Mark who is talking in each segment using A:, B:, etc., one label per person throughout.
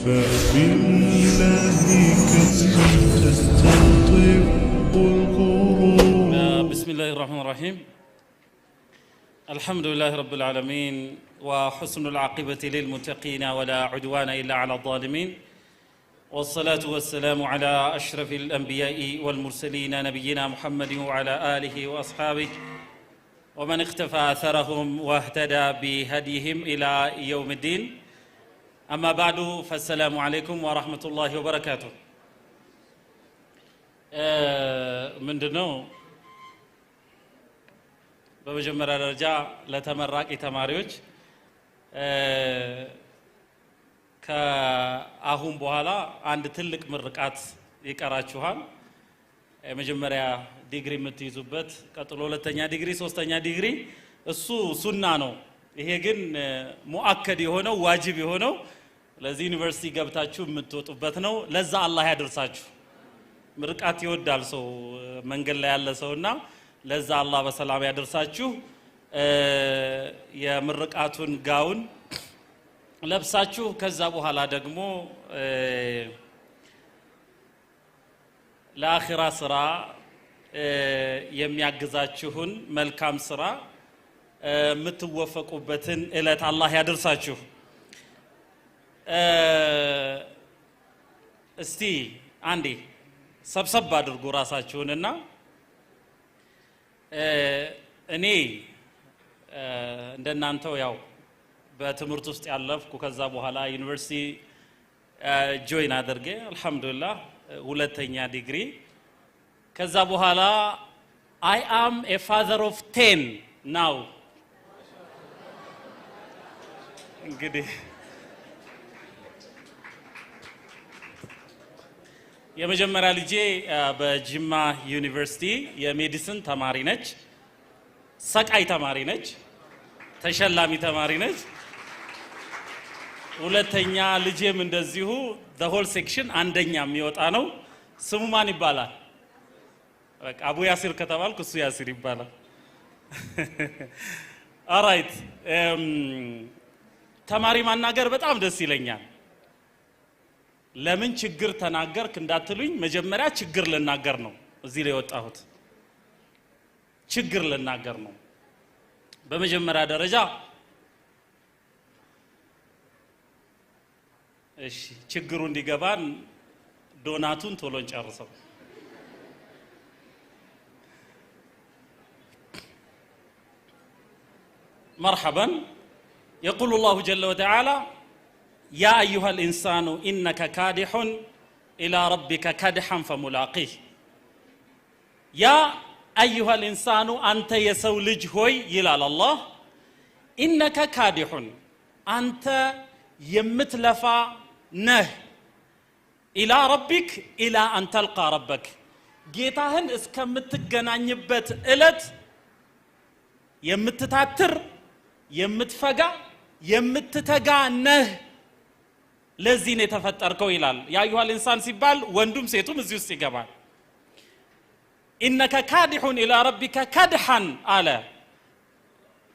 A: فبالله كسبا تستلطف القرون.
B: بسم الله الرحمن الرحيم. الحمد لله رب العالمين وحسن العاقبة للمتقين ولا عدوان إلا على الظالمين، والصلاة والسلام على أشرف الأنبياء والمرسلين نبينا محمد وعلى آله وأصحابه ومن اختفى أثرهم واهتدى بهديهم إلى يوم الدين. أما بعد فالسلام عليكم ورحمة الله وبركاته. من دنو በመጀመሪያ ደረጃ ለተመራቂ ተማሪዎች ከአሁን በኋላ አንድ ትልቅ ምርቃት ይቀራችኋል። የመጀመሪያ ዲግሪ የምትይዙበት፣ ቀጥሎ ሁለተኛ ዲግሪ፣ ሶስተኛ ዲግሪ እሱ ሱና ነው። ይሄ ግን ሙአከድ የሆነው ዋጅብ የሆነው ለዚህ ዩኒቨርሲቲ ገብታችሁ የምትወጡበት ነው። ለዛ አላህ ያደርሳችሁ። ምርቃት ይወዳል ሰው መንገድ ላይ ያለ ሰውና ለዛ አላህ በሰላም ያደርሳችሁ። የምርቃቱን ጋውን ለብሳችሁ ከዛ በኋላ ደግሞ ለአኺራ ስራ የሚያግዛችሁን መልካም ስራ የምትወፈቁበትን እለት አላህ ያደርሳችሁ። እስቲ አንዴ ሰብሰብ አድርጉ ራሳችሁንና እኔ እንደናንተው ያው በትምህርት ውስጥ ያለፍኩ ከዛ በኋላ ዩኒቨርሲቲ ጆይን አድርጌ አልহামዱሊላህ ሁለተኛ ዲግሪ፣ ከዛ በኋላ I am a father of 10 now። እንግዲህ የመጀመሪያ ልጄ በጅማ ዩኒቨርሲቲ የሜዲሲን ተማሪ ነች። ሰቃይ ተማሪ ነች፣ ተሸላሚ ተማሪ ነች። ሁለተኛ ልጄም እንደዚሁ the whole section አንደኛ የሚወጣ ነው። ስሙ ማን ይባላል? በቃ አቡ ያሲር ከተባልኩ እሱ ያሲር ይባላል። ኦራይት ተማሪ ማናገር በጣም ደስ ይለኛል። ለምን ችግር ተናገርክ እንዳትሉኝ፣ መጀመሪያ ችግር ልናገር ነው እዚህ ላይ ወጣሁት። ችግር ልናገር ነው። በመጀመሪያ ደረጃ እሺ ችግሩ እንዲገባን ዶናቱን ቶሎ እንጨርሰው። مرحبا. يقول الله جل وعلا يا أيها الإنسان إنك كادح إلى ربك كدحا فملاقيه. يا أيها الإنسان أنت يسولج هوي يلال الله إنك كادح أنت يمتلفا نه إلى ربك إلى أن تلقى ربك. جيتاهن اسكمتجنانيبت إلت يمتتاتر يمتفقا يمتتقا نه ለዚህ ነው የተፈጠርከው ይላል። ያ አዩሃ الانسان ሲባል ወንዱም ሴቱም እዚህ ውስጥ ይገባል። ኢነከ ካዲሁን ኢላ ረቢከ ከድሐን አለ።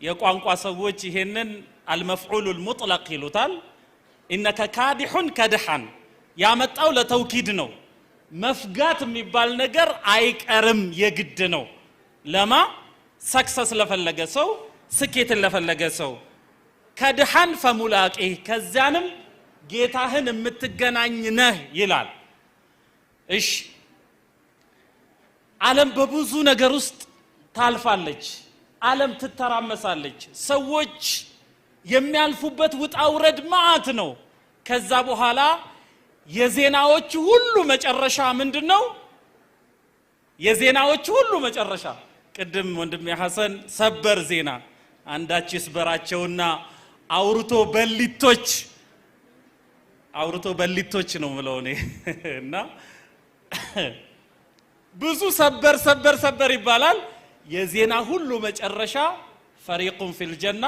B: የቋንቋ ሰዎች ይሄንን አልመፍዑል المطلق ይሉታል። ኢነከ ካዲሁን ከድሐን ያመጣው ለተውኪድ ነው። መፍጋት የሚባል ነገር አይቀርም፣ የግድ ነው። ለማ ሰክሰስ ለፈለገ ሰው፣ ስኬትን ለፈለገ ሰው ከድሐን ፈሙላቂ ከዛንም ጌታህን የምትገናኝ ነህ ይላል። እሺ ዓለም በብዙ ነገር ውስጥ ታልፋለች። ዓለም ትተራመሳለች። ሰዎች የሚያልፉበት ውጣ ውረድ ማዕት ነው። ከዛ በኋላ የዜናዎች ሁሉ መጨረሻ ምንድነው? የዜናዎች ሁሉ መጨረሻ ቅድም ወንድሜ ሐሰን ሰበር ዜና አንዳች ይስበራቸውና አውርቶ በሊቶች ነው ምለው እኔ እና ብዙ ሰበር ይባላል። የዜና ሁሉ መጨረሻ ፈሪቁን ፊል ጀና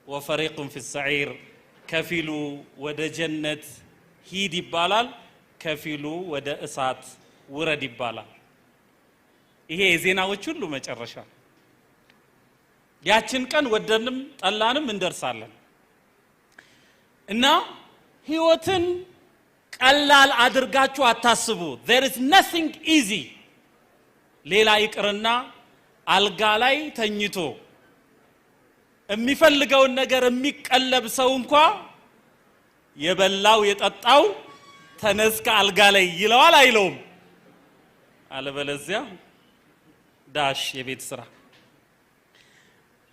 B: ወፈሪቁን ፊል ሰዒር፣ ከፊሉ ወደ ጀነት ሂድ ይባላል፣ ከፊሉ ወደ እሳት ውረድ ይባላል። ይሄ የዜናዎች ሁሉ መጨረሻ። ያችን ቀን ወደንም ጠላንም እንደርሳለን እና ህይወትን ቀላል አድርጋችሁ አታስቡ። there is nothing easy። ሌላ ይቅርና አልጋ ላይ ተኝቶ የሚፈልገውን ነገር የሚቀለብ ሰው እንኳን የበላው የጠጣው ተነስከ አልጋ ላይ ይለዋል አይለውም? አለበለዚያ ዳሽ የቤት ስራ።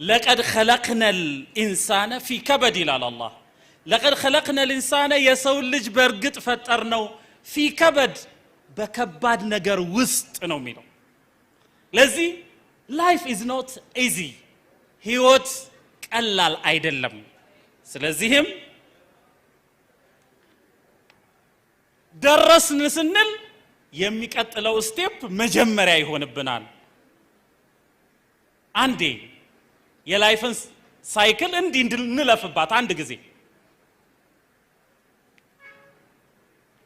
B: لقد خلقنا الانسان في كبد ይላል አላህ። لقد خلقنا الانسان የሰው ልጅ በርግጥ ፈጠርነው في كبد በከባድ ነገር ውስጥ ነው የሚለው። ለዚህ life is not easy ህይወት ቀላል አይደለም። ስለዚህም ደረስን ስንል የሚቀጥለው ስቴፕ መጀመሪያ ይሆንብናል። አንዴ የላይፍን ሳይክል እንድንለፍባት አንድ ጊዜ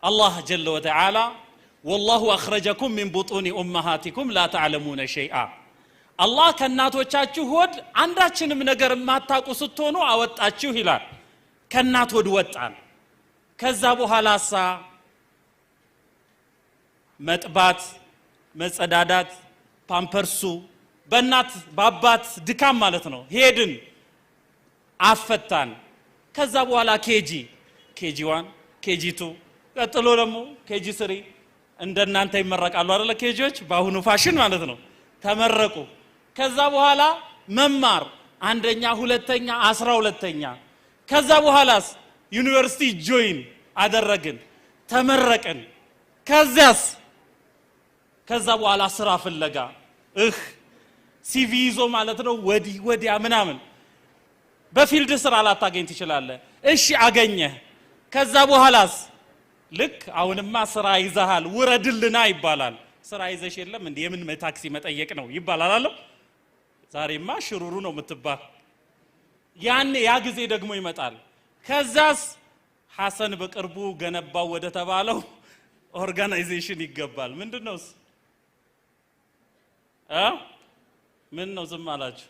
B: አላህ ጀለ ወተዓላ والله أخرجكم من بطون أمهاتكم لا تعلمون شيئا አላህ ከናቶቻችሁ ሆድ አንዳችንም ነገር ማታቁ ስትሆኑ አወጣችሁ ይላል። ከናት ሆድ ወጣን። ከዛ በኋላሳ መጥባት፣ መጸዳዳት፣ ፓምፐርሱ በእናት በአባት ድካም ማለት ነው ሄድን፣ አፈታን። ከዛ በኋላ ኬጂ 1 ኬጂ 2 ቀጥሎ ደግሞ ኬጂ 3 እንደናንተ ይመረቃሉ አይደል? ኬጂዎች በአሁኑ ፋሽን ማለት ነው ተመረቁ። ከዛ በኋላ መማር አንደኛ፣ ሁለተኛ፣ 12ኛ። ከዛ በኋላስ ዩኒቨርሲቲ ጆይን አደረግን፣ ተመረቅን። ከዛ በኋላ ስራ ፍለጋ ሲቪ ይዞ ማለት ነው ወዲህ ወዲያ ምናምን። በፊልድ ስራ ላታገኝ ትችላለህ። እሺ አገኘህ። ከዛ በኋላስ ልክ አሁንማ ስራ ይዘሃል ውረድልና ይባላል። ስራ ይዘሽ የለም እንዴ የምን ታክሲ መጠየቅ ነው ይባላል አይደል? ዛሬማ ሽሩሩ ነው የምትባል። ያኔ ያ ጊዜ ደግሞ ይመጣል። ከዛስ ሐሰን በቅርቡ ገነባው ወደ ተባለው ኦርጋናይዜሽን ይገባል። ምንድነው ምን ነው ዝም አላችሁ?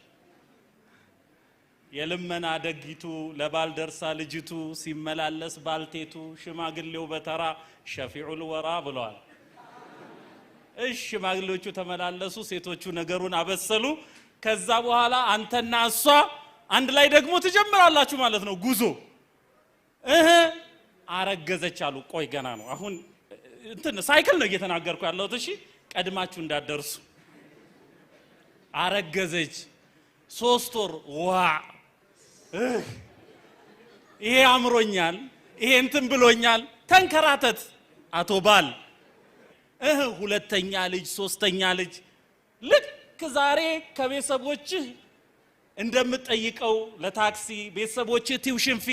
B: የልመና ደጊቱ ለባል ደርሳ ልጅቱ ሲመላለስ ባልቴቱ ሽማግሌው በተራ ሸፊዑል ወራ ብለዋል። ሽማግሌዎቹ ተመላለሱ፣ ሴቶቹ ነገሩን አበሰሉ። ከዛ በኋላ አንተና እሷ አንድ ላይ ደግሞ ትጀምራላችሁ ማለት ነው ጉዞ። አረገዘች አሉ። ቆይ ገና ነው አሁን ሳይክል ነው እየተናገርኩ ያለሁት። እሺ ቀድማችሁ እንዳትደርሱ። አረገዘች 3 ወር ዋ ይሄ አምሮኛል፣ ይሄ እንትን ብሎኛል። ተንከራተት አቶ ባል። ሁለተኛ ልጅ፣ 3ኛ ልጅ ልክ ዛሬ ከቤተሰቦችህ እንደምትጠይቀው ለታክሲ ቤተሰቦችህ ቲዩሽን ፊ፣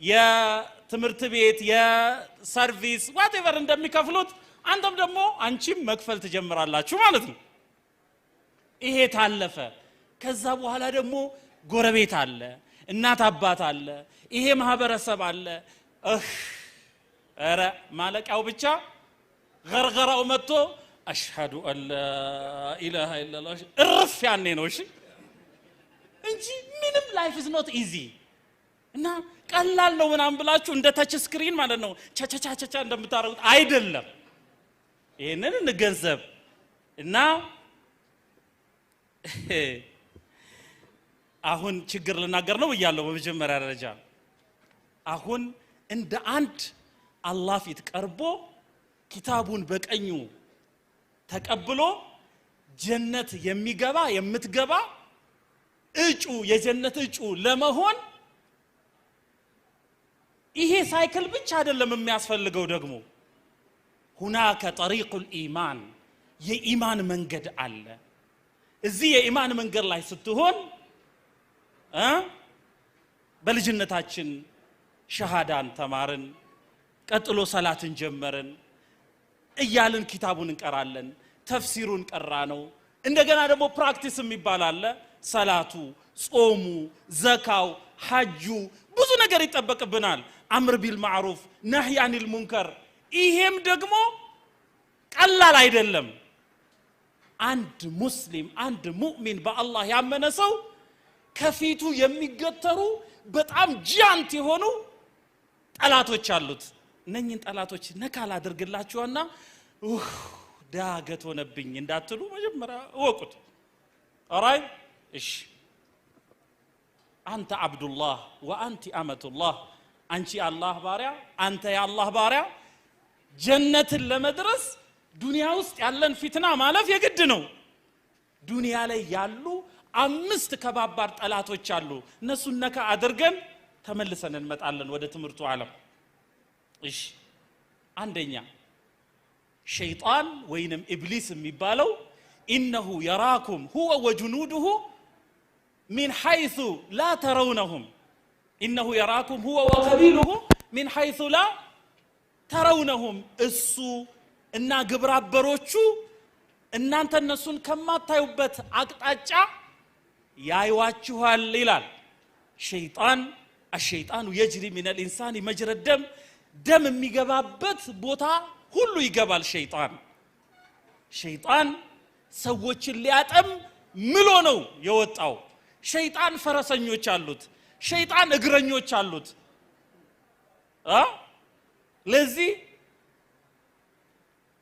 B: የትምህርት ቤት፣ የሰርቪስ ዋትኤቨር እንደሚከፍሉት አንተም ደግሞ አንቺም መክፈል ትጀምራላችሁ ማለት ነው። ይሄ ታለፈ። ከዛ በኋላ ደግሞ ጎረቤት አለ፣ እናት አባት አለ፣ ይሄ ማህበረሰብ አለ። ኧረ ማለቂያው ብቻ ገርገራው መጥቶ አሽሃዱ አላ ኢላሃ ኢላላህ እርፍ ያኔ ነው። እሺ እንጂ ምንም ላይፍ ኢዝ ኖት ኢዚ እና ቀላል ነው ምናምን ብላችሁ እንደ ታች ስክሪን ማለት ነው ቻቻቻቻ እንደምታረጉት አይደለም። ይሄንን እንገንዘብ እና አሁን ችግር ልናገር ነው ብያለሁ። በመጀመሪያ ደረጃ አሁን እንደ አንድ አላህ ፊት ቀርቦ ኪታቡን በቀኙ ተቀብሎ ጀነት የሚገባ የምትገባ እጩ የጀነት እጩ ለመሆን ይሄ ሳይክል ብቻ አይደለም የሚያስፈልገው። ደግሞ ሁናከ ጠሪቁል ኢማን የኢማን መንገድ አለ። እዚህ የኢማን መንገድ ላይ ስትሆን በልጅነታችን ሸሃዳን ተማርን፣ ቀጥሎ ሰላትን ጀመርን እያልን ኪታቡን እንቀራለን፣ ተፍሲሩን ቀራ ነው። እንደገና ደግሞ ፕራክቲስ የሚባል አለ። ሰላቱ፣ ጾሙ፣ ዘካው፣ ሐጁ ብዙ ነገር ይጠበቅብናል። አምር ቢል ማዕሩፍ ነህይ አኒል ሙንከር። ይሄም ደግሞ ቀላል አይደለም። አንድ ሙስሊም አንድ ሙእሚን በአላህ ያመነ ሰው ከፊቱ የሚገተሩ በጣም ጃንት የሆኑ ጠላቶች አሉት። እነኚህን ጠላቶች ነካል አድርግላችሁና ዳገት ሆነብኝ እንዳትሉ መጀመሪያ እወቁት። አራይ እሺ አንተ አብዱላህ ወአንቲ አመቱላህ፣ አንቺ አላህ ባሪያ አንተ የአላህ ባሪያ። ጀነትን ለመድረስ ዱንያ ውስጥ ያለን ፊትና ማለፍ የግድ ነው። ዱንያ ላይ ያሉ 5 ከባባር ጠላቶች አሉ። እነሱን ነካ አድርገን ተመልሰን እንመጣለን ወደ ትምህርቱ ዓለም። እሺ አንደኛ ሸይጣን ወይንም ኢብሊስ የሚባለው ኢነሁ የራኩም ሁወ ወጁኑዱሁ ሚን ሐይሱ ላ ተረውነሁም፣ ኢነሁ የራኩም ሁወ ወቀቢሉሁ ሚን ሐይሱ ላ ተረውነሁም፣ እሱ እና ግብረአበሮቹ እናንተ እነሱን ከማታዩበት አቅጣጫ ያዩዋችኋል ይላል። ሸይጣን الشيطان يجري من الإنسان مجرى الدم، ደም የሚገባበት ቦታ ሁሉ ይገባል ሸይጣን ሰዎችን ሊያጠም ምሎ ነው የወጣው። ሸይጣን ፈረሰኞች አሉት፣ ሸይጣን እግረኞች አሉት። ለዚህ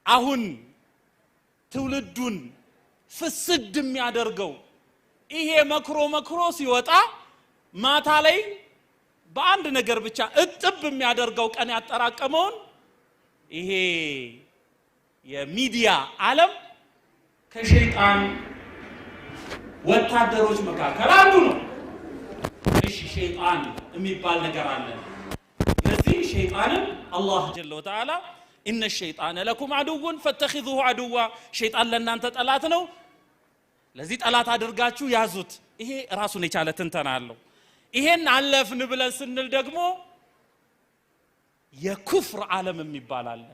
B: አሁን ትውልዱን ፍስድ የሚያደርገው ይሄ መክሮ ሲወጣ ማታ ላይ በአንድ ነገር ብቻ እጥብ የሚያደርገው ቀን ያጠራቀመውን ይሄ የሚዲያ ዓለም ከሸይጣን ወታደሮች መካከል አንዱ ነው። እሺ ሸይጣን የሚባል ነገር አለ። ለዚህ ሸይጣንን አላህ ጀለ ወተዓላ ኢነ الشيطان لكم عدو فاتخذوه عدوا፣ ሸይጣን ለእናንተ ጠላት ነው፣ ለዚህ ጠላት አድርጋችሁ ያዙት። ይሄ ራሱን የቻለ ትንተና አለው። ይሄን አለፍን ብለን ስንል ደግሞ የኩፍር ዓለም የሚባል አለ።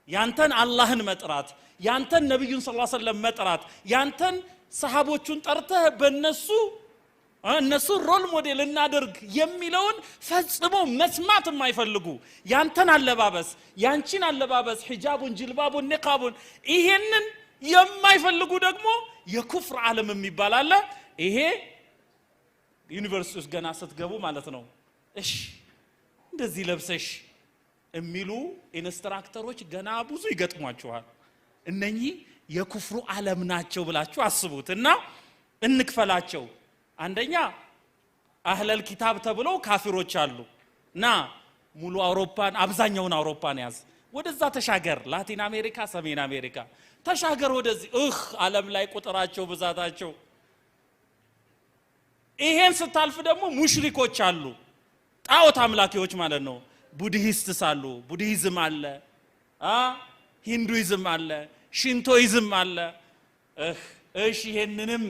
B: ያንተን አላህን መጥራት፣ ያንተን ነብዩን ሰለላሁ ዐለይሂ ወሰለም መጥራት፣ ያንተን ሰሃቦቹን ጠርተህ እነሱ ሮል ሞዴል እናደርግ የሚለውን ፈጽሞ መስማት የማይፈልጉ፣ ያንተን አለባበስ፣ ያንቺን አለባበስ ሒጃቡን፣ ጅልባቡን፣ ኒቃቡን ይሄንን የማይፈልጉ ደግሞ የኩፍር ዓለም የሚባል አለ። ይሄ ዩኒቨርሲቲ ውስጥ ገና ስትገቡ ማለት ነው። እሺ እንደዚህ ለብሰሽ የሚሉ ኢንስትራክተሮች ገና ብዙ ይገጥሟችኋል። እነኚህ የኩፍሩ ዓለም ናቸው ብላችሁ አስቡትና እንክፈላቸው። አንደኛ አህለል ኪታብ ተብለው ካፊሮች አሉና ሙሉ አውሮፓን አብዛኛውን አውሮፓን ያዝ፣ ወደዛ ተሻገር፣ ላቲን አሜሪካ፣ ሰሜን አሜሪካ ተሻገር ወደዚህ ዓለም ላይ ቁጥራቸው ብዛታቸው። ይሄን ስታልፍ ደግሞ ሙሽሪኮች አሉ፣ ጣዖት አምላኪዎች ማለት ነው። ቡድሂስትስ አሉ፣ ቡድሂዝም አለ፣ ሂንዱይዝም አለ፣ ሽንቶይዝም አለ። እሺ ይሄንንም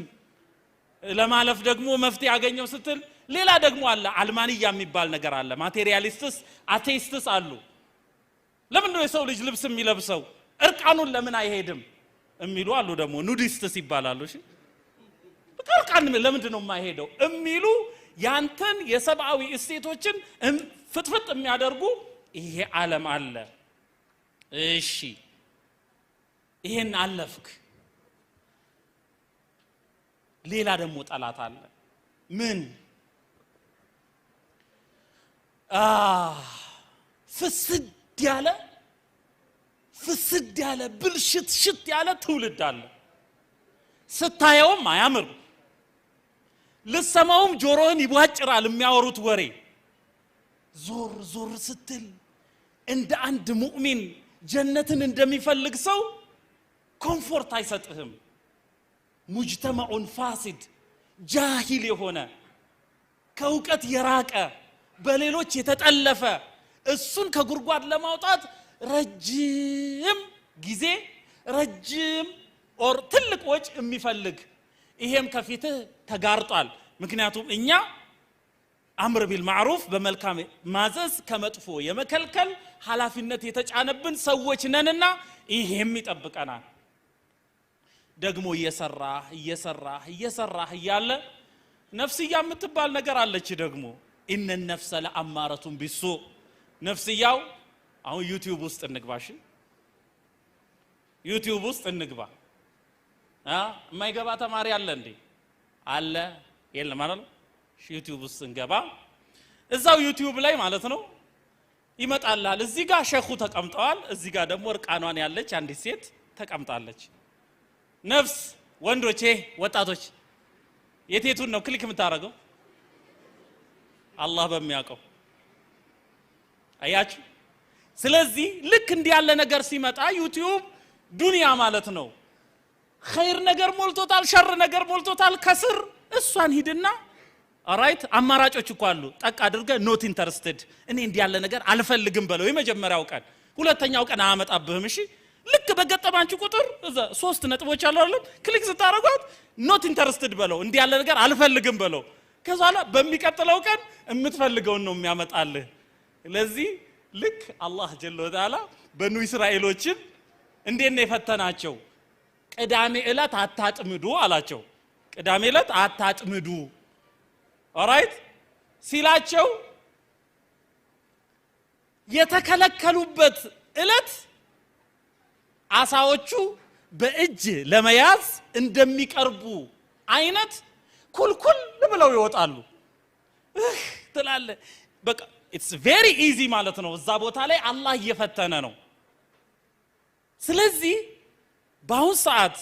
B: ለማለፍ ደግሞ መፍትሄ ያገኘው ስትል ሌላ ደግሞ አለ፣ አልማንያ የሚባል ነገር አለ። ማቴሪያሊስትስ አቴይስትስ አሉ። ለምን ነው የሰው ልጅ ልብስ የሚለብሰው እርቃኑን ለምን አይሄድም የሚሉ አሉ። ደግሞ ኑዲስትስ ይባላሉ። እሺ እርቃን ለምንድን ነው የማይሄደው የሚሉ ያንተን የሰብአዊ እሴቶችን ፍጥፍጥ የሚያደርጉ ይሄ ዓለም አለ። እሺ ይሄን አለፍክ፣ ሌላ ደግሞ ጠላት አለ። ምን ፍስድ ያለ ብልሽት ያለ ትውልድ አለ። ስታየውም አያምር፣ ልሰማውም ጆሮህን ይቧጭራል የሚያወሩት ወሬ። ዞር ስትል እንደ አንድ ሙእሚን ጀነትን እንደሚፈልግ ሰው ኮምፎርት አይሰጥህም። ሙጅተማዑን ፋሲድ፣ ጃሂል የሆነ ከእውቀት የራቀ በሌሎች የተጠለፈ፣ እሱን ከጉርጓድ ለማውጣት ረጅም ጊዜ ረጅም ትልቅ ወጭ የሚፈልግ ይሄም ከፊትህ ተጋርጧል። ምክንያቱም እኛ አምር ቢልማዕሩፍ በመልካም ማዘዝ ከመጥፎ የመከልከል ኃላፊነት የተጫነብን ሰዎች ነንና ይሄም ይጠብቀናል። ደግሞ እየሰራህ እያለ ነፍስያ የምትባል ነገር አለች። ደግሞ ኢነ ነፍሰ ለአማረቱን ቢሱ፣ ነፍስያው አሁን ዩቲዩብ ውስጥ እንግባሽ፣ ዩቲዩብ ውስጥ እንግባ። የማይገባ ተማሪ አለ እንዴ? አለ የለም ማለት ነው። ዩቲዩብ ውስጥ እንገባ እዛው ዩቲዩብ ላይ ማለት ነው ይመጣላል እዚህ ጋር ሼኹ ተቀምጠዋል እዚህ ጋር ደግሞ እርቃኗን ያለች አንዲት ሴት ተቀምጣለች ነፍስ ወንዶቼ ወጣቶች የቴቱን ነው ክሊክ የምታረገው አላህ በሚያውቀው አያችሁ ስለዚህ ልክ እንዲህ ያለ ነገር ሲመጣ ዩቲዩብ ዱንያ ማለት ነው ኸይር ነገር ሞልቶታል ሸር ነገር ሞልቶታል ከስር እሷን ሂድና ኦራይት አማራጮች እኮ አሉ ጠቅ አድርገ ኖት ኢንተረስትድ እኔ እንዲህ ያለ ነገር አልፈልግም በለው የመጀመሪያው ቀን ሁለተኛው ቀን አመጣብህም እሺ ልክ በገጠማንቹ ቁጥር እዛ 3 ነጥቦች አሉ አይደል ክሊክ ስታረጋት ኖት ኢንተረስትድ በለው እንዲህ ያለ ነገር አልፈልግም በለው ከዛላ በሚቀጥለው ቀን የምትፈልገው ነው የሚያመጣልህ ለዚህ ልክ አላህ ጀለ ወተዓላ በኑ እስራኤሎችን እንዴት ነው የፈተናቸው ቅዳሜ ዕለት አታጥምዱ አላቸው ቅዳሜ ዕለት አታጥምዱ ኦራይት ሲላቸው የተከለከሉበት ዕለት አሳዎቹ በእጅ ለመያዝ እንደሚቀርቡ አይነት ኩልኩል ብለው ይወጣሉ ትላለ በቃ it's very easy ማለት ነው እዛ ቦታ ላይ አላህ እየፈተነ ነው ስለዚህ በአሁን ሰዓት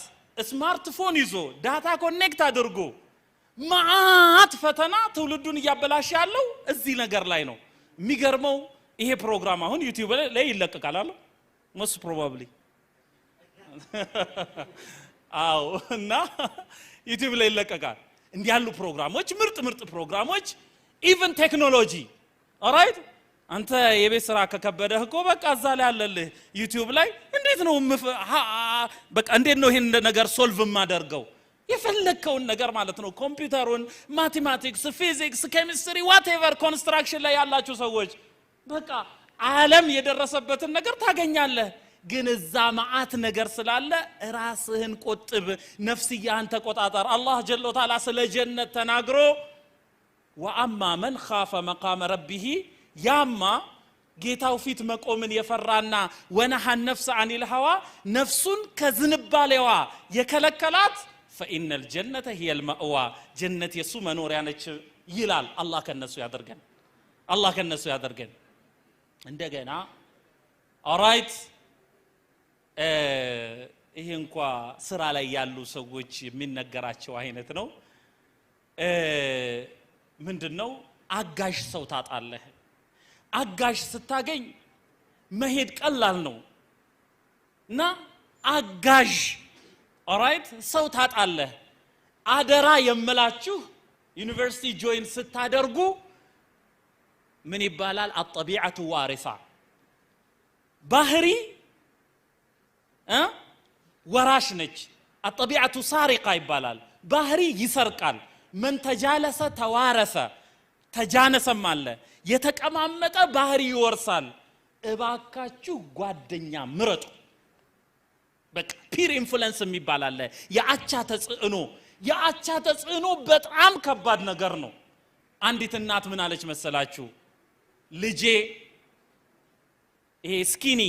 B: ስማርትፎን ይዞ ዳታ ኮኔክት አድርጎ ማአት ፈተና ትውልዱን እያበላሽ ያለው እዚህ ነገር ላይ ነው የሚገርመው ይሄ ፕሮግራም አሁን ዩቲዩብ ላይ ይለቀቃል አይደል most probably አው እና ዩቲዩብ ላይ ይለቀቃል እንዲህ ያሉ ፕሮግራሞች ምርጥ ፕሮግራሞች ኢቭን ቴክኖሎጂ ኦራይት አንተ የቤት ስራ ከከበደህ እኮ በቃ እዛ ላይ አለልህ ዩቲዩብ ላይ እንዴት ነው በቃ እንዴት ነው ይሄን ነገር ሶልቭ ማደርገው የፈለከውን ነገር ማለት ነው ኮምፒውተሩን ማቴማቲክስ ፊዚክስ ኬሚስትሪ ዋትኤቨር ኮንስትራክሽን ላይ ያላችሁ ሰዎች በቃ ዓለም የደረሰበትን ነገር ታገኛለህ ግን እዛ ማአት ነገር ስላለ ራስህን ቆጥብ ነፍስያህን ተቆጣጣር አላህ ጀለ ወተዓላ ስለ ጀነት ተናግሮ ወአማ መን ኻፈ መቃመ ረቢሂ ያማ ጌታው ፊት መቆምን የፈራና ወነሐ ነፍስ አኒል ሀዋ ነፍሱን ከዝንባሌዋ የከለከላት فإن الجنة هي المأوى جنة የሱ መኖሪያ ነች ይላል አላህ ከነሱ ያደርገን እንደገና ኦራይት ይሄ እንኳን ስራ ላይ ያሉ ሰዎች የሚነገራቸው አይነት ነው ምንድነው አጋሽ ሰው ታጣለህ አጋሽ ስታገኝ መሄድ ቀላል ነው እና አጋሽ ኦራይት ሰው ታጣለህ አደራ የምላችሁ ዩኒቨርሲቲ ጆይን ስታደርጉ ምን ይባላል አጥቢዓቱ ዋሪሳ ባህሪ ወራሽ ነች አጥቢዓቱ ሳሪቃ ይባላል ባህሪ ይሰርቃል من ተጃለሰ ተዋረሰ ተጃነሰም አለ የተቀማመጠ ባህሪ ይወርሳል እባካችሁ ጓደኛ ምረጡ በቃ ፒር ኢንፍሉዌንስ የሚባል አለ የአቻ ተጽዕኖ በጣም ከባድ ነገር ነው አንዲት እናት ምን አለች መሰላችሁ ልጄ ይሄ ስኪኒ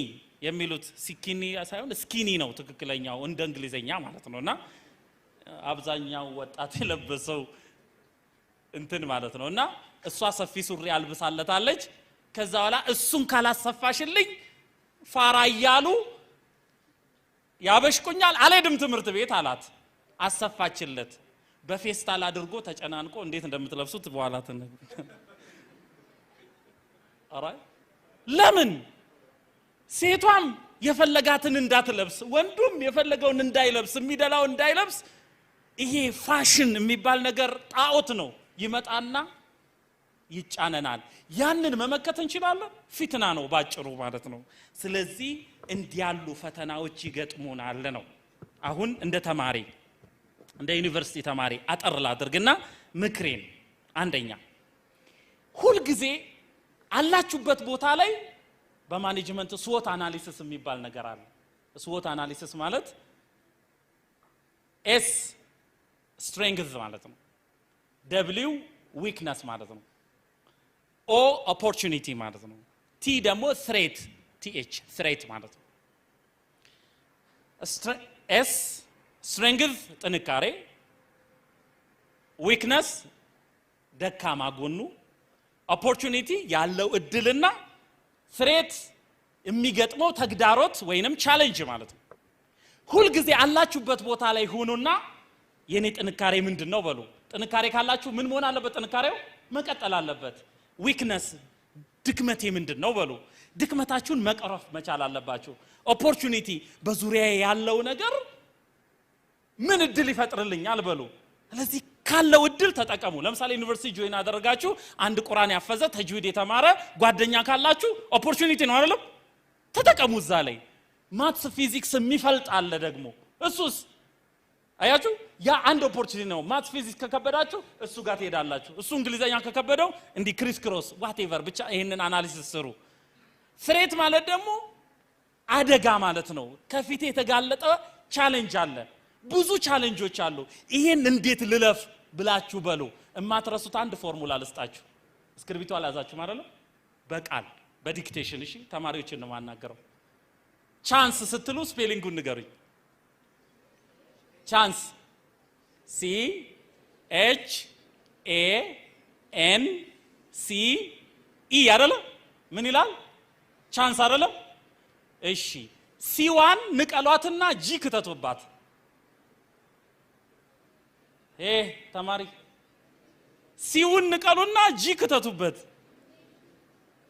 B: የሚሉት ስኪኒ ሳይሆን ስኪኒ ነው ትክክለኛው እንደ እንግሊዘኛ ማለት ነውና አብዛኛው ወጣት የለበሰው እንትን ማለት ነውና እሷ ሰፊ ሱሪ አልብሳለታለች ከዛ በኋላ እሱን ካላሰፋሽልኝ ፋራ ይያሉ ያበሽቁኛል አልሄድም ትምህርት ቤት አላት አሰፋችለት በፌስታል አድርጎ ተጨናንቆ እንዴት እንደምትለብሱት በኋላ አራይ ለምን ሴቷም የፈለጋትን እንዳትለብስ ወንዱም የፈለገውን እንዳይለብስ የሚደላው እንዳይለብስ ይሄ ፋሽን የሚባል ነገር ጣዖት ነው ይመጣና ይጫነናል ያንን መመከት እንችላለን ፊትና ነው ባጭሩ ማለት ነው ስለዚህ እንዲያሉ ፈተናዎች ይገጥሙናል ነው አሁን እንደ ተማሪ እንደ ዩኒቨርሲቲ ተማሪ አጠርላ አድርግና ምክሬን አንደኛ ሁሉ ጊዜ አላችሁበት ቦታ ላይ በማኔጅመንት ስዎት አናሊሲስ የሚባል ነገር አለ ስዎት አናሊሲስ ማለት ኤስ ስትሬንግዝ ማለት ነው ደብሊው ዊክነስ ማለት ነው ኦ ኦፖርቹኒቲ ማለት ነው ቲ ደግሞ ትሬት ቲኤች ትሬት ማለት ነው ኤስ ስትሬንግዝ ጥንካሬ ዊክነስ ደካማ ጎኑ ኦፖርቹኒቲ ያለው እድልና ፍሬት የሚገጥመው ተግዳሮት ወይንም ቻሌንጅ ማለት ነው። ሁሉ ጊዜ አላችሁበት ቦታ ላይ ሆኑና የኔ ጥንካሬ ምንድነው በሉ። ጥንካሬ ካላችሁ ምን መሆን አለበት? ጥንካሬው መቀጠል አለበት። ዊክነስ ድክመቴ ምንድነው በሉ። ድክመታችሁን መቅረፍ መቻል አለባችሁ። ኦፖርቹኒቲ በዙሪያ ያለው ነገር ምን እድል ይፈጥርልኛል በሉ። ስለዚህ ካለው እድል ተጠቀሙ። ለምሳሌ ዩኒቨርሲቲ ጆይን አደረጋችሁ፣ አንድ ቁርአን ያፈዘ ተጅዊድ የተማረ ጓደኛ ካላችሁ ኦፖርቹኒቲ ነው አይደለም? ተጠቀሙ እዛ ላይ። ማትስ ፊዚክስ የሚፈልጥ አለ ደግሞ እሱስ አያችሁ ያ አንድ ኦፖርቹኒቲ ነው። ማትስ ፊዚክስ ከከበዳችሁ እሱ ጋር ትሄዳላችሁ። እሱ እንግሊዘኛ ከከበደው እንዲ ክሪስ ክሮስ ዋትኤቨር ብቻ ይሄንን አናሊሲስ ስሩ። ፍሬት ማለት ደግሞ አደጋ ማለት ነው። ከፊቴ የተጋለጠ ቻሌንጅ አለ፣ ብዙ ቻሌንጆች አሉ። ይሄን እንዴት ልለፍ ብላችሁ በሉ። እማትረሱት አንድ ፎርሙላ ልስጣችሁ። እስክሪብቶ አላዛችሁ ማለት ነው። በቃል በዲክቴሽን እሺ፣ ተማሪዎችን ነው ማናገረው። ቻንስ ስትሉ ስፔሊንጉን ንገሩኝ። ቻንስ C H A N C E አይደለ? ምን ይላል? ቻንስ አይደለ? እሺ C1 ንቀሏትና G ከተቱባት። ተማሪ C1 ንቀሉና G ከተቱበት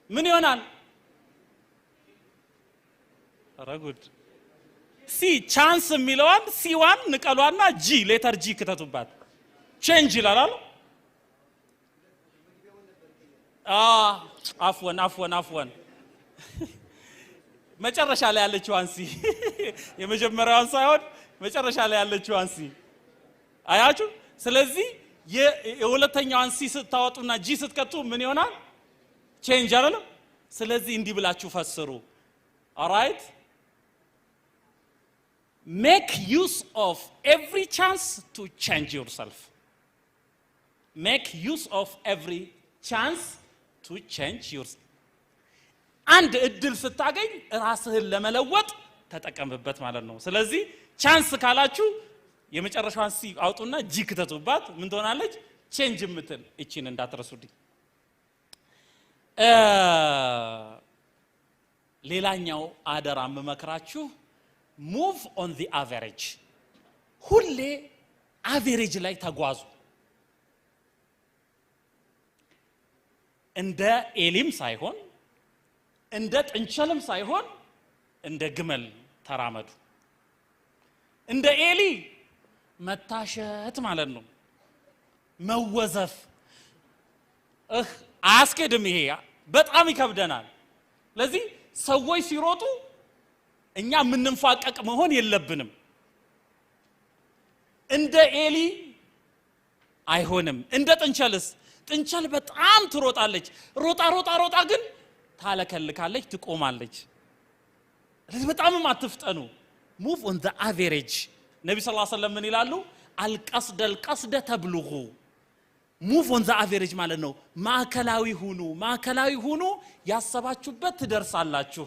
B: ምን ይሆናል? ረጉድ ሲ ቻንስ የሚለውን C1 ንቀሏና G ሌተር G ከተቱባት ቼንጅ ይላል። አፍወን መጨረሻ ላይ ያለችው አንሲ የመጀመሪያውን ሳይሆን መጨረሻ ላይ ያለችው አንሲ አያችሁ። ስለዚህ የሁለተኛው አንሲ ስታወጡና G ስትከቱ ምን ይሆናል? ቼንጅ አይደለም? ስለዚህ እንዲህ ብላችሁ ፈስሩ። alright, make use of every chance to change yourself. Make use of every chance to change yourself. አንድ እድል ስታገኝ ራስህን ለመለወጥ ተጠቀምበት ማለት ነው። ስለዚህ ቻንስ ካላችሁ የመጨረሻውን ሲ አውጡና G ከተቱባት ምን ትሆናለች? ቼንጅ የምትል እቺን እንዳትረሱልኝ። ሌላኛው አደራ መመክራችሁ move on the average። ሁሌ አቨሬጅ ላይ ተጓዙ። እንደ ኤሊም ሳይሆን እንደ ጥንቸልም ሳይሆን እንደ ግመል ተራመዱ። እንደ ኤሊ መታሸት ማለት ነው፣ መወዘፍ አያስኬድም። ይሄ በጣም ይከብደናል። ለዚህ ሰዎች ሲሮጡ እኛ ምንንፋቀቅ መሆን የለብንም። እንደ ኤሊ አይሆንም። እንደ ጥንቸልስ? ጥንቸል በጣም ትሮጣለች። ሮጣ ግን ታለከልካለች፣ ትቆማለች። ስለዚህ በጣምም አትፍጠኑ። move on the average። ነብዩ ሰለላሁ ዐለይሂ ወሰለም ምን ይላሉ? አልቀስደ ተብሉጉ። move on the average ማለት ነው ማዕከላዊ ሁኑ፣ ያሰባችሁበት ትደርሳላችሁ።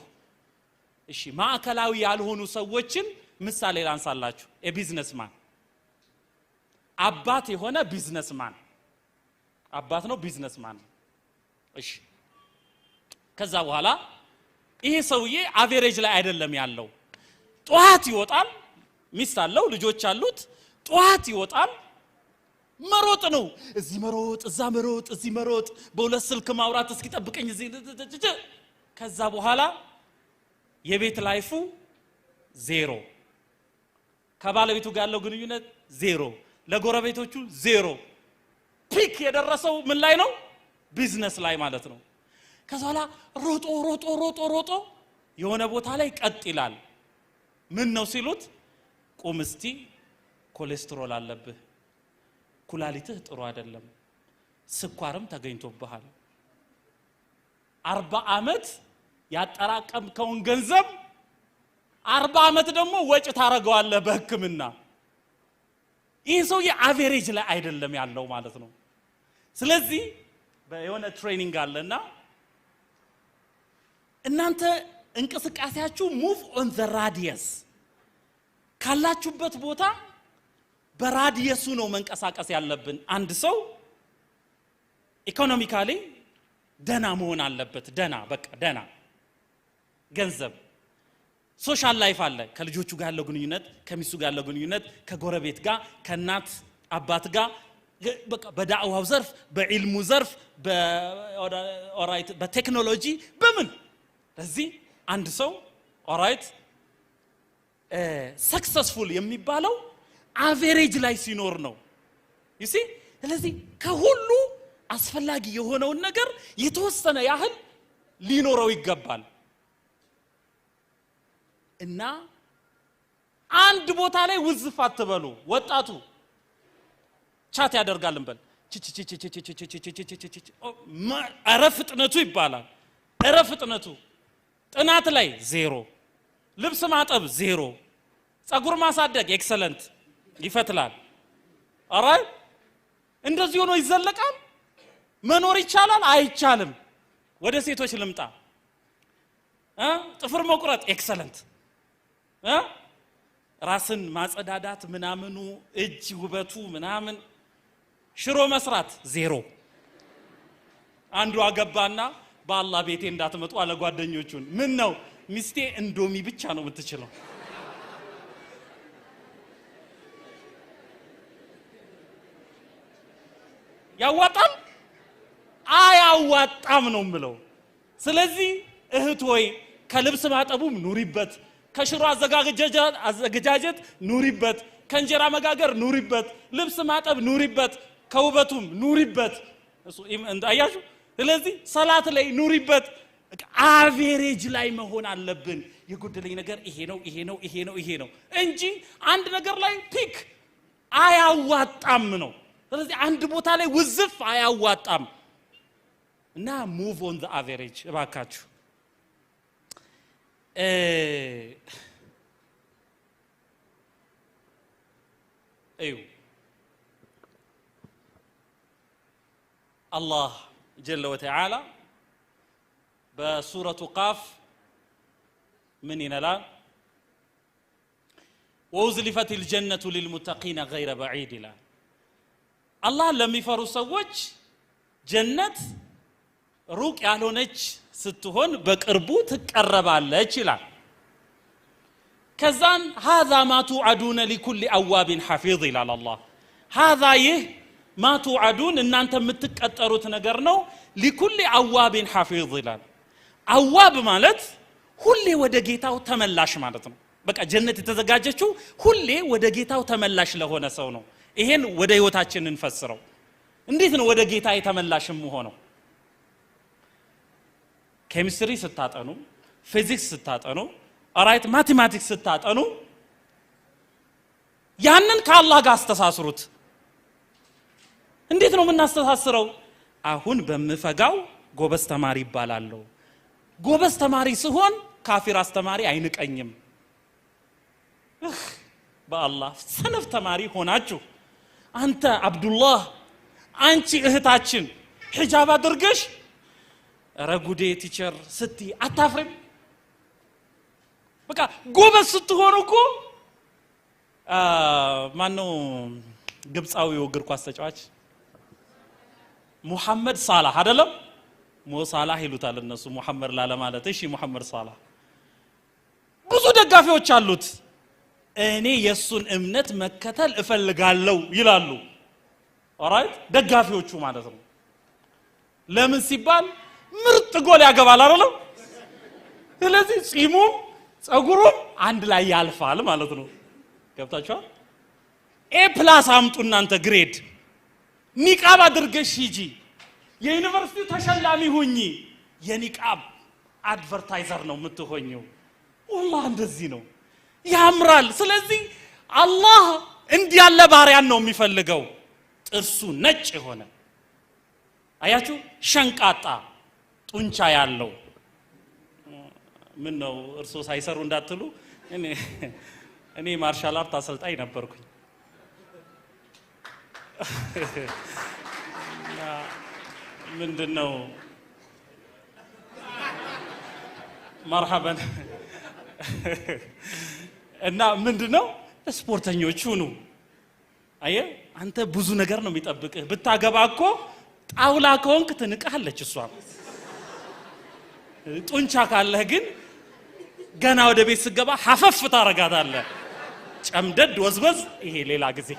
B: እሺ ማዕከላዊ ያልሆኑ ሰዎችን ምሳሌ ላንሳላችሁ። ቢዝነስማን አባት የሆነ ቢዝነስማን አባት ነው፣ ቢዝነስማን። እሺ ከዛ በኋላ ይሄ ሰውዬ አቨሬጅ ላይ አይደለም ያለው። ጧት ይወጣል፣ ሚስት አለው፣ ልጆች አሉት። ጧት ይወጣል፣ መሮጥ ነው። እዚህ መሮጥ፣ እዛ መሮጥ፣ እዚህ መሮጥ፣ በሁለት ስልክ ማውራት እስኪጠብቀኝ እዚህ። ከዛ በኋላ የቤት ላይፉ ዜሮ፣ ከባለቤቱ ጋር ያለው ግንኙነት ዜሮ፣ ለጎረቤቶቹ ዜሮ። ፒክ የደረሰው ምን ላይ ነው? ቢዝነስ ላይ ማለት ነው። ከዛ በኋላ ሮጦ የሆነ ቦታ ላይ ቀጥ ይላል። ምን ነው ሲሉት፣ ቁም እስቲ ኮሌስትሮል አለብህ፣ ኩላሊትህ ጥሩ አይደለም፣ ስኳርም ተገኝቶብሃል፣ 40 ዓመት ያጠራቀምከውን ገንዘብ 40 ዓመት ደግሞ ወጭ ታረጋዋለህ በሕክምና። ይህ ሰውዬ አቨሬጅ ላይ አይደለም ያለው ማለት ነው። ስለዚህ በየሆነ ትሬኒንግ አለና እናንተ እንቅስቃሴያችሁ move on the radius። ካላችሁበት ቦታ በራዲየሱ ነው መንቀሳቀስ ያለብን። አንድ ሰው ኢኮኖሚካሊ ደና መሆን አለበት። ደና በቃ ደና ገንዘብ ሶሻል ላይፍ አለ። ከልጆቹ ጋር ያለው ግንኙነት፣ ከሚስቱ ጋር ያለው ግንኙነት፣ ከጎረቤት ጋር፣ ከእናት አባት ጋር በቃ በዳዕዋው ዘርፍ፣ በዕልሙ ዘርፍ፣ በቴክኖሎጂ በምን ለዚህ አንድ ሰው ኦራይት ሰክሰስፉል የሚባለው አቨሬጅ ላይ ሲኖር ነው። you see ስለዚህ ከሁሉ አስፈላጊ የሆነውን ነገር የተወሰነ ያህል ሊኖረው ይገባል። እና አንድ ቦታ ላይ ውዝፍ አትበሉ። ወጣቱ ቻት ያደርጋል እንበል አረፍጥነቱ ይባላል። አረፍጥነቱ ጥናት ላይ 0፣ ልብስ ማጠብ 0፣ ጸጉር ማሳደግ ኤክሰለንት ይፈትላል። አራይ እንደዚህ ሆኖ ይዘለቃል። መኖር ይቻላል አይቻልም? ወደ ሴቶች ልምጣ። ጥፍር መቁረጥ ኤክሰለንት፣ ራስን ማጸዳዳት ምናምኑ እጅ ውበቱ ምናምን፣ ሽሮ መስራት 0። አንዱ አገባና በአላህ ቤቴ እንዳትመጡ አለ ጓደኞቹን። ምን ነው ሚስቴ እንዶሚ ብቻ ነው የምትችለው። ያዋጣም አያዋጣም ነው የምለው። ስለዚህ እህት ሆይ ከልብስ ማጠቡም ኑሪበት፣ ከሽሮ አዘጋጀት ኑሪበት፣ ከእንጀራ መጋገር ኑሪበት፣ ልብስ ማጠብ ኑሪበት፣ ከውበቱም ኑሪበት። አያችሁ? ስለዚህ ሰላት ላይ ኑሪበት። አቨሬጅ ላይ መሆን አለብን። የጎደለኝ ነገር ይሄ ነው ይሄ ነው ይሄ ነው ይሄ ነው እንጂ አንድ ነገር ላይ ፒክ አያዋጣም ነው። ስለዚህ አንድ ቦታ ላይ ውዝፍ አያዋጣም እና ሙቭ ኦን ዘ አቨሬጅ እባካችሁ። እዩ አላህ ጀለ ወተዓላ በሱረቱ ቃፍ ምን ይላል? ወኡዝሊፈት الجنة للمتقين غير بعيد ይላል። አላህ ለሚፈሩ ሰዎች ጀነት ሩቅ ያልሆነች ስትሆን በቅርቡ ትቀርባለች ይላል። ከዛን هذا ما توعدون لكل أواب حفيظ ይላል አላህ። هذا ይህ ما توعدون እናንተ የምትቀጠሩት ነገር ነው። لكل أواب حفيظ ይላል። አዋብ ማለት ሁሌ ወደ ጌታው ተመላሽ ማለት ነው። በቃ ጀነት የተዘጋጀችው ሁሌ ወደ ጌታው ተመላሽ ለሆነ ሰው ነው። ይሄን ወደ ህይወታችን እንፈስረው። እንዴት ነው ወደ ጌታ የተመላሽም ሆነው? ኬሚስትሪ ስታጠኑ፣ ፊዚክስ ስታጠኑ፣ ኦራይት ማቴማቲክስ ስታጠኑ ያንን ከአላህ ጋር አስተሳስሩት። እንዴት ነው የምናስተሳስረው? አሁን በመፈጋው ጎበዝ ተማሪ ይባላለሁ። ጎበዝ ተማሪ ሲሆን ካፊር አስተማሪ አይንቀኝም። በአላህ ሰነፍ ተማሪ ሆናችሁ አንተ አብዱላህ አንቺ እህታችን ሒጃብ አድርገሽ ረጉዴ ቲቸር ስቲ አታፍሪም? በቃ ጎበዝ ስትሆኑ እኮ ማነው ግብፃዊው እግር ኳስ ተጫዋች ሙሐመድ ሳላህ አይደለም? ሞ ሳላህ ይሉታል እነሱ ሙሐመድ ላለማለት። እሺ ሙሐመድ ሳላህ ብዙ ደጋፊዎች አሉት። እኔ የሱን እምነት መከተል እፈልጋለሁ ይላሉ። ኦራይት ደጋፊዎቹ ማለት ነው። ለምን ሲባል ምርጥ ጎል ያገባል አይደል? ስለዚህ ጺሙም ጸጉሩም አንድ ላይ ያልፋል ማለት ነው። ገብታችኋል? ኤ+ አምጡ እናንተ ግሬድ። ኒቃብ አድርገሽ ሂጂ፣ የዩኒቨርሲቲ ተሸላሚ ሁኚ። የኒቃብ አድቨርታይዘር ነው የምትሆኚው። والله እንደዚህ ነው ያምራል። ስለዚህ አላህ እንዲህ ያለ ባሪያን ነው የሚፈልገው። ጥርሱ ነጭ የሆነ አያችሁ፣ ሸንቃጣ ጡንቻ ያለው። ምን ነው እርሶ ሳይሰሩ እንዳትሉ፣ እኔ ማርሻል አርት አሰልጣኝ ነበርኩኝ። ምንድነው መርሐበን እና ምንድነው ስፖርተኞች ሁኑ። አየ አንተ ብዙ ነገር ነው የሚጠብቅህ። ብታገባ እኮ ጣውላ ከሆንክ ትንቃለች እሷ ጡንቻ ካለህ ግን ገና ወደ ቤት ስገባ ሐፈፍ ታረጋታለህ ጨምደድ ወዝወዝ ይሄ ሌላ ጊዜ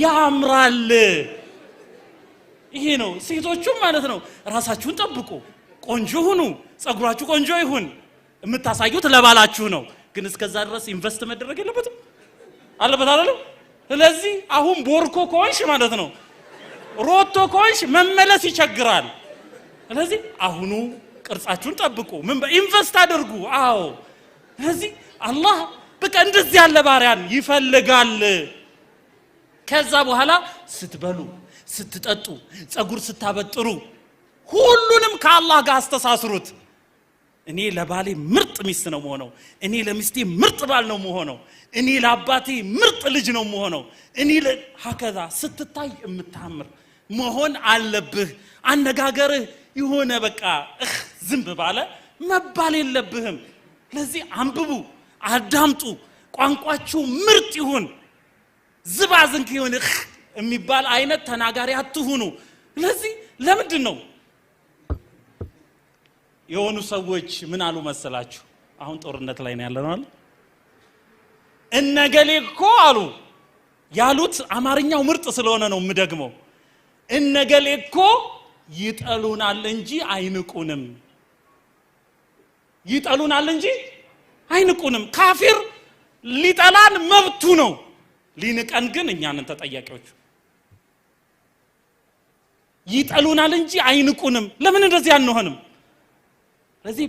B: ያምራል ይሄ ነው ሴቶቹም ማለት ነው ራሳችሁን ጠብቁ ቆንጆ ሁኑ ጸጉራችሁ ቆንጆ ይሁን የምታሳዩት ለባላችሁ ነው ግን እስከዛ ድረስ ኢንቨስት መደረግ የለበትም አለበት አይደል ስለዚህ አሁን ቦርኮ ኮንሽ ማለት ነው ሮቶ ኮንሽ መመለስ ይቸግራል ስለዚህ አሁኑ ቅርጻችሁን ጠብቁ ምን በኢንቨስት አድርጉ አዎ ስለዚህ አላህ በቃ እንደዚህ ያለ ባሪያን ይፈልጋል ከዛ በኋላ ስትበሉ ስትጠጡ ጸጉር ስታበጥሩ ሁሉንም ከአላህ ጋር አስተሳስሩት እኔ ለባሌ ምርጥ ሚስት ነው መሆነው እኔ ለሚስቴ ምርጥ ባል ነው መሆነው እኔ ለአባቴ ምርጥ ልጅ ነው መሆነው እኔ ለሀከዛ ስትታይ የምታምር መሆን አለብህ አነጋገርህ ይሆነ በቃ ዝም ባለ መባል የለብህም ለዚህ አንብቡ አዳምጡ ቋንቋችሁ ምርጥ ይሁን ዝባዝንክ ይሁን የሚባል አይነት ተናጋሪ አትሁኑ ለዚህ ለምንድን ነው የሆኑ ሰዎች ምን አሉ መሰላችሁ አሁን ጦርነት ላይ ነው ያለነው አይደል እነገሌ እኮ አሉ ያሉት አማርኛው ምርጥ ስለሆነ ነው የምደግመው እነገሌ እኮ ይጠሉናል እንጂ አይንቁንም ይጠሉናል እንጂ አይንቁንም ካፊር ሊጠላን መብቱ ነው ሊንቀን ግን እኛንን ተጠያቂዎች ይጠሉናል እንጂ አይንቁንም ለምን እንደዚህ አንሆንም ስለዚህ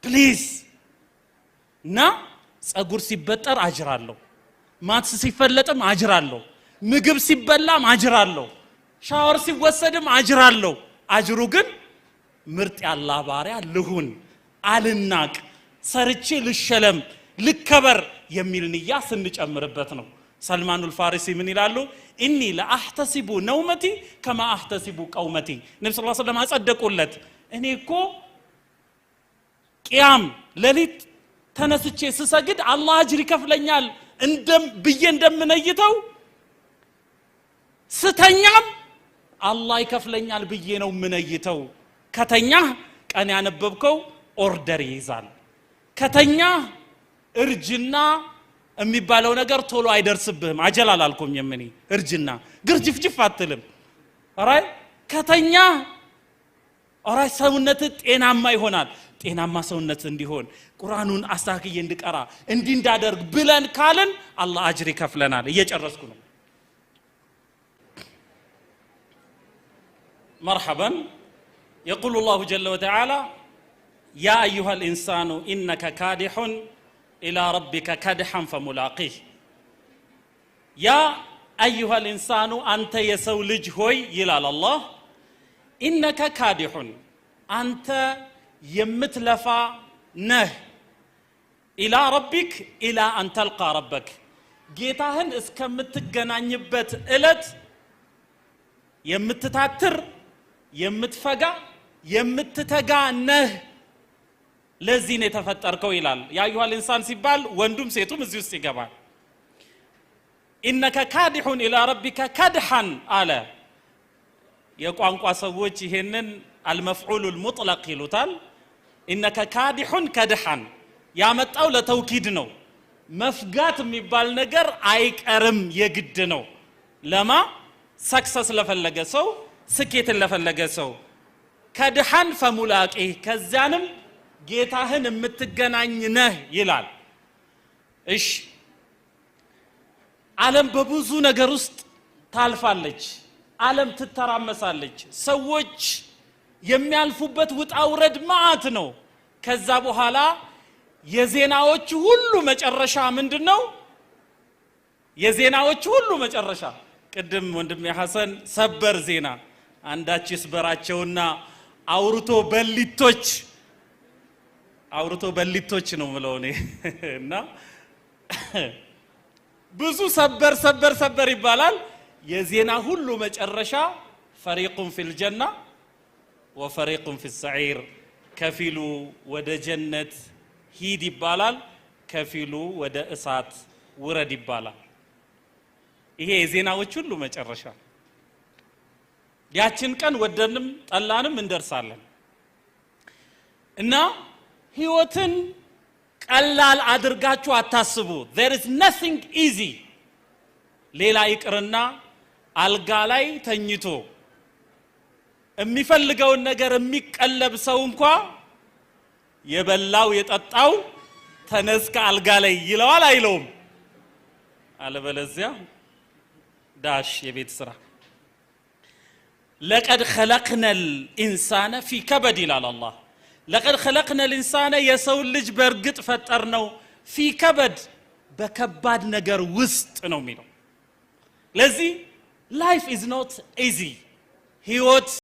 B: ፕሊዝ ና ጸጉር ሲበጠር አጅራለሁ ማትስ ሲፈለጥም አጅራለሁ ምግብ ሲበላም አጅራለሁ ሻወር ሲወሰድም አጅራለሁ አጅሩ ግን ምርጥ ያላህ ባሪያ ልሁን አልናቅ ሰርቼ ልሸለም ልከበር የሚል ንያ ስንጨምርበት ነው ሰልማኑል ፋሪሲ ምን ይላሉ ኢኒ ለአህተሲቡ ነውመቲ ከማ አህተሲቡ ቀውመቲ ነብዩ ሰለላሁ ዐለይሂ ወሰለም አጸደቁለት እኔ እኮ ቂያም ለሊት ተነስቼ ስሰግድ አላህ አጅር ይከፍለኛል ብዬ እንደምነይተው ስተኛም አላህ ይከፍለኛል ብዬ ነው ምነይተው ከተኛ ቀን ያነበብከው ኦርደር ይይዛል ከተኛ እርጅና የሚባለው ነገር ቶሎ አይደርስብህም አጀላል አልኩም የምኒ እርጅና ግርጅፍጅፍ አትልም አራይ ከተኛ አራይ ሰውነት ጤናማ ይሆናል ጤናማ ሰውነት እንዲሆን ቁርአኑን አስተካክዬ እንድቀራ እንዳደርግ ብለን ካለን አላህ አጅር ይከፍለናል እየጨረስኩ ነው مرحبا يقول الله جل وتعالى يا أيها الإنسان إنك كادح إلى ربك كدحا فملاقيه يا أيها الإنسان أنت يسولج هوي يلال الله إنك كادح أنت يمتلفا نه إلى ربك إلى أن تلقى ربك جيتاهن اسكمتجنانيبت إلت يمتتاتر يمتفقا يمتتقا نه ለዚህ ነው ተፈጠርከው ይላል ያ አዩሃል ኢንሳን ሲባል ወንዱም ሴቱም እዚህ ውስጥ ይገባል ኢነከ ካዲሁን ኢላ ረቢከ ከድሐን አለ የቋንቋ ሰዎች ይሄንን አልመፍዑሉል ሙጥለቅ ይሉታል ኢነከ ካዲሁን ከድሐን ያመጣው ለተውኪድ ነው መፍጋት የሚባል ነገር አይቀርም የግድ ነው ለማ ሰክሰስ ለፈለገ ሰው ስኬትን ለፈለገ ሰው ከድሐን ፈሙላቂ ከዛንም ጌታህን የምትገናኝ ነህ ይላል እሺ ዓለም በብዙ ነገር ውስጥ ታልፋለች ዓለም ትተራመሳለች ሰዎች የሚያልፉበት ውጣውረድ ማአት ነው ከዛ በኋላ የዜናዎች ሁሉ መጨረሻ ምንድነው የዜናዎች ሁሉ መጨረሻ ቅድም ወንድሜ ሐሰን ሰበር ዜና አንዳች ይስበራቸውና አውርቶ በሊቶች ነው ምለውኔ እና ብዙ ሰበር ይባላል የዜና ሁሉ መጨረሻ ፈሪቁን ፊል ጀና ወፈሪቁን ፊል ሰዒር ከፊሉ ወደ ጀነት ሂድ ይባላል ከፊሉ ወደ እሳት ውረድ ይባላል ይሄ የዜናዎች ሁሉ መጨረሻ ያችን ቀን ወደንም ጠላንም እንደርሳለን እና ህይወትን ቀላል አድርጋችሁ አታስቡ there is nothing easy ሌላ ይቅርና አልጋ ላይ ተኝቶ የሚፈልገውን ነገር የሚቀለብ ሰው እንኳን የበላው የጠጣው ተነስከ አልጋ ላይ ይለዋል አይለውም አለበለዚያ ዳሽ የቤት ስራ لقد خلقنا الانسان في كبد الى الله لقد خلقنا الانسان የሰው ልጅ በርግጥ ፈጠርነው في كبد በከባድ ነገር ውስጥ ነው የሚለው ለዚህ life is not easy ህይወት